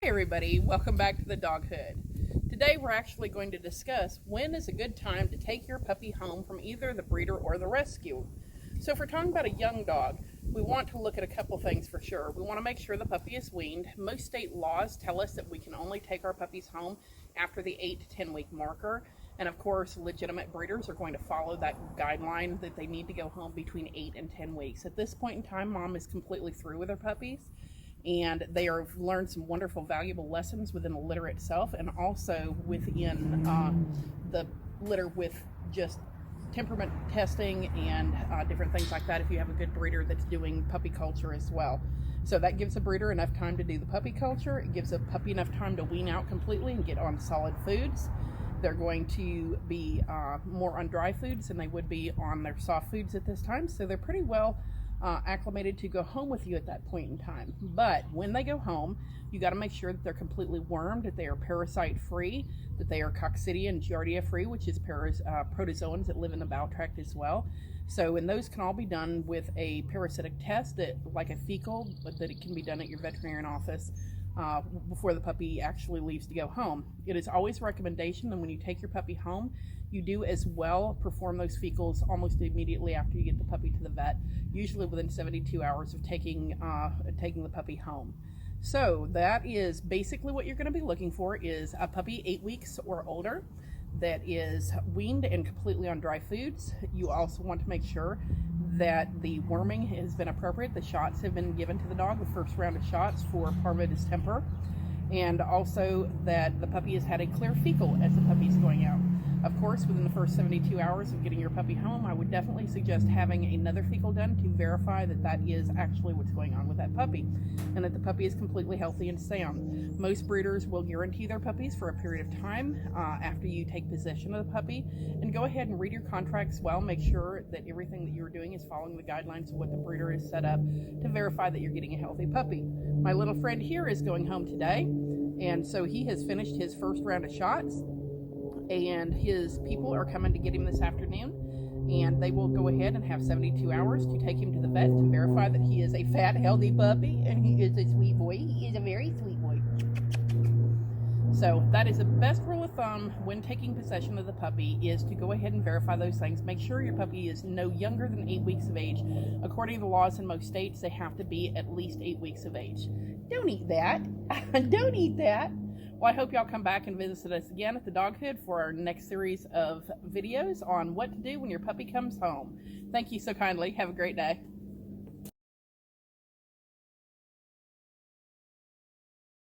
everybody, welcome back to the Dog Hood. Today we're actually going to discuss when is a good time to take your puppy home from either the breeder or the rescue. So if we're talking about a young dog, we want to look at a couple things for sure. We want to make sure the puppy is weaned. Most state laws tell us that we can only take our puppies home after the 8 to 10 week marker. And of course, legitimate breeders are going to follow that guideline that they need to go home between 8 and 10 weeks. At this point in time, mom is completely through with her puppies, and they have learned some wonderful, valuable lessons within the litter itself, and also within the litter with just temperament testing and different things like that if you have a good breeder that's doing puppy culture as well. So that gives a breeder enough time to do the puppy culture. It gives a puppy enough time to wean out completely and get on solid foods. They're going to be more on dry foods than they would be on their soft foods at this time, so they're pretty well acclimated to go home with you at that point in time. But when they go home, you got to make sure that they're completely wormed, that they are parasite free, that they are coccidia and giardia free, which is protozoans that live in the bowel tract as well. So, and those can all be done with a parasitic test, that like a fecal, but that it can be done at your veterinarian office before the puppy actually leaves to go home. It is always a recommendation that when you take your puppy home, you do as well perform those fecals almost immediately after you get the puppy to the vet, usually within 72 hours of taking the puppy home. So that is basically what you're going to be looking for, is a puppy 8 weeks or older that is weaned and completely on dry foods. You also want to make sure that the worming has been appropriate. The shots have been given to the dog, the first round of shots for parvo distemper, and also that the puppy has had a clear fecal as the puppy is going out. Of course, within the first 72 hours of getting your puppy home, I would definitely suggest having another fecal done to verify that that is actually what's going on with that puppy, and that the puppy is completely healthy and sound. Most breeders will guarantee their puppies for a period of time after you take possession of the puppy, and go ahead and read your contracts well. Make sure that everything that you're doing is following the guidelines of what the breeder has set up to verify that you're getting a healthy puppy. My little friend here is going home today, and so he has finished his first round of shots, and his people are coming to get him this afternoon, and they will go ahead and have 72 hours to take him to the vet to verify that he is a fat, healthy puppy, and he is a sweet boy. He is a very sweet boy. So that is the best rule of thumb when taking possession of the puppy, is to go ahead and verify those things. Make sure your puppy is no younger than 8 weeks of age. According to the laws in most states, they have to be at least 8 weeks of age. Don't eat that. Don't eat that. Well, I hope y'all come back and visit us again at the Dog Hood for our next series of videos on what to do when your puppy comes home. Thank you so kindly. Have a great day.